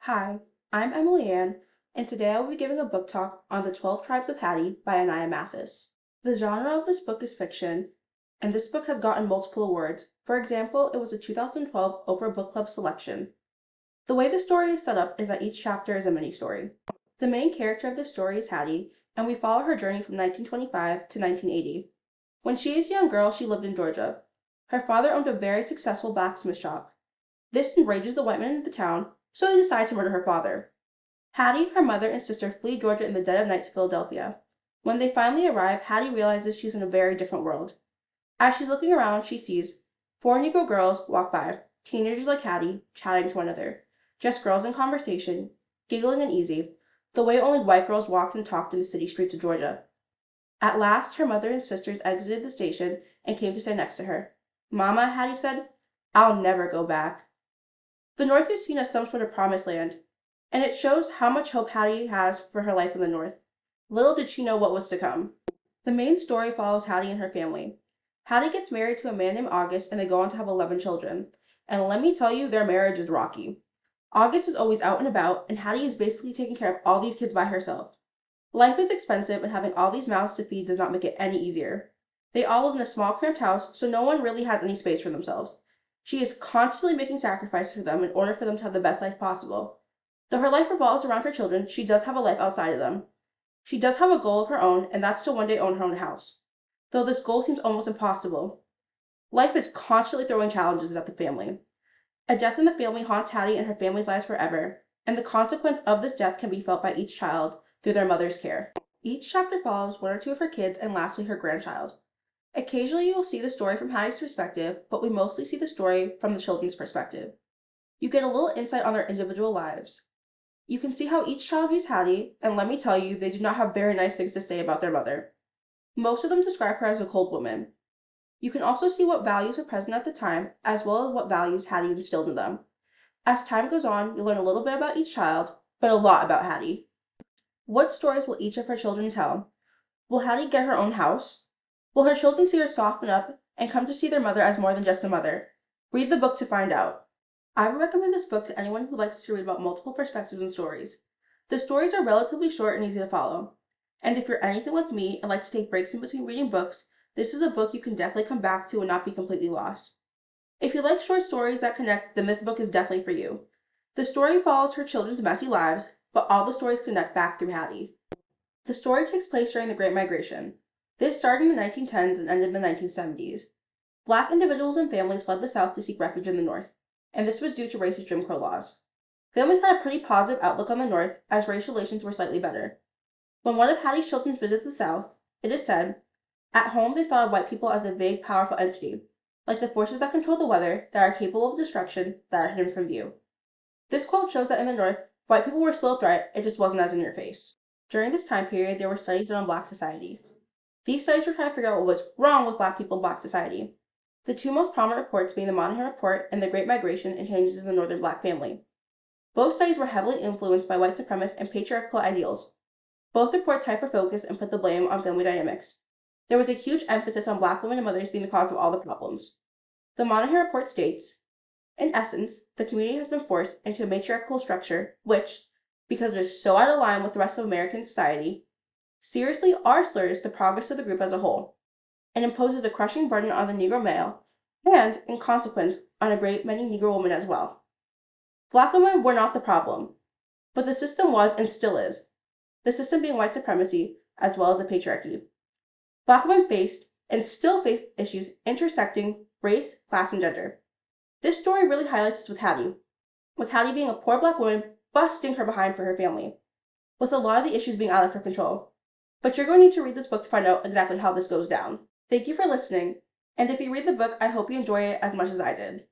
Hi, I'm Emily Ann, and today I will be giving a book talk on the 12 Tribes of Hattie by Ayana Mathis. The genre of this book is fiction, and this book has gotten multiple awards. For example, it was a 2012 Oprah Book Club selection. The way the story is set up is that each chapter is a mini-story. The main character of the story is Hattie, and we follow her journey from 1925 to 1980. When she is a young girl, she lived in Georgia. Her father owned a very successful blacksmith shop. This enrages the white men in the town, so they decide to murder her father. Hattie, her mother, and sister flee Georgia in the dead of night to Philadelphia. When they finally arrive, Hattie realizes she's in a very different world. As she's looking around, she sees four Negro girls walk by, teenagers like Hattie, chatting to one another. Just girls in conversation, giggling and easy, the way only white girls walked and talked in the city streets of Georgia. At last, her mother and sisters exited the station and came to stand next to her. "Mama," Hattie said, "I'll never go back." The North is seen as some sort of promised land, and it shows how much hope Hattie has for her life in the North. Little did she know what was to come. The main story follows Hattie and her family. Hattie gets married to a man named August, and they go on to have 11 children. And let me tell you, their marriage is rocky. August is always out and about, and Hattie is basically taking care of all these kids by herself. Life is expensive, and having all these mouths to feed does not make it any easier. They all live in a small, cramped house, so no one really has any space for themselves. She is constantly making sacrifices for them in order for them to have the best life possible. Though her life revolves around her children, she does have a life outside of them. She does have a goal of her own, and that's to one day own her own house. Though this goal seems almost impossible. Life is constantly throwing challenges at the family. A death in the family haunts Hattie and her family's lives forever, and the consequence of this death can be felt by each child through their mother's care. Each chapter follows one or two of her kids and lastly her grandchild. Occasionally you will see the story from Hattie's perspective, but we mostly see the story from the children's perspective. You get a little insight on their individual lives. You can see how each child views Hattie, and let me tell you, they do not have very nice things to say about their mother. Most of them describe her as a cold woman. You can also see what values were present at the time, as well as what values Hattie instilled in them. As time goes on, you'll learn a little bit about each child, but a lot about Hattie. What stories will each of her children tell? Will Hattie get her own house? Will her children see her soften up and come to see their mother as more than just a mother? Read the book to find out. I would recommend this book to anyone who likes to read about multiple perspectives and stories. The stories are relatively short and easy to follow. And if you're anything like me and like to take breaks in between reading books, this is a book you can definitely come back to and not be completely lost. If you like short stories that connect, then this book is definitely for you. The story follows her children's messy lives, but all the stories connect back through Hattie. The story takes place during the Great Migration. This started in the 1910s and ended in the 1970s. Black individuals and families fled the South to seek refuge in the North, and this was due to racist Jim Crow laws. Families had a pretty positive outlook on the North, as racial relations were slightly better. When one of Hattie's children visits the South, it is said, "At home they thought of white people as a vague, powerful entity, like the forces that control the weather, that are capable of destruction, that are hidden from view." This quote shows that in the North, white people were still a threat, it just wasn't as in your face. During this time period, there were studies done on Black society. These studies were trying to figure out what was wrong with Black people in Black society. The two most prominent reports being the Monahan Report and the Great Migration and Changes in the Northern Black Family. Both studies were heavily influenced by white supremacist and patriarchal ideals. Both reports hyper-focused and put the blame on family dynamics. There was a huge emphasis on Black women and mothers being the cause of all the problems. The Monahan Report states, in essence, the community has been forced into a matriarchal structure which, because it is so out of line with the rest of American society, seriously slurs the progress of the group as a whole, and imposes a crushing burden on the Negro male, and, in consequence, on a great many Negro women as well. Black women were not the problem, but the system was and still is, the system being white supremacy as well as the patriarchy. Black women faced, and still face, issues intersecting race, class, and gender. This story really highlights this with Hattie being a poor Black woman busting her behind for her family, with a lot of the issues being out of her control. But you're going to need to read this book to find out exactly how this goes down. Thank you for listening, and if you read the book, I hope you enjoy it as much as I did.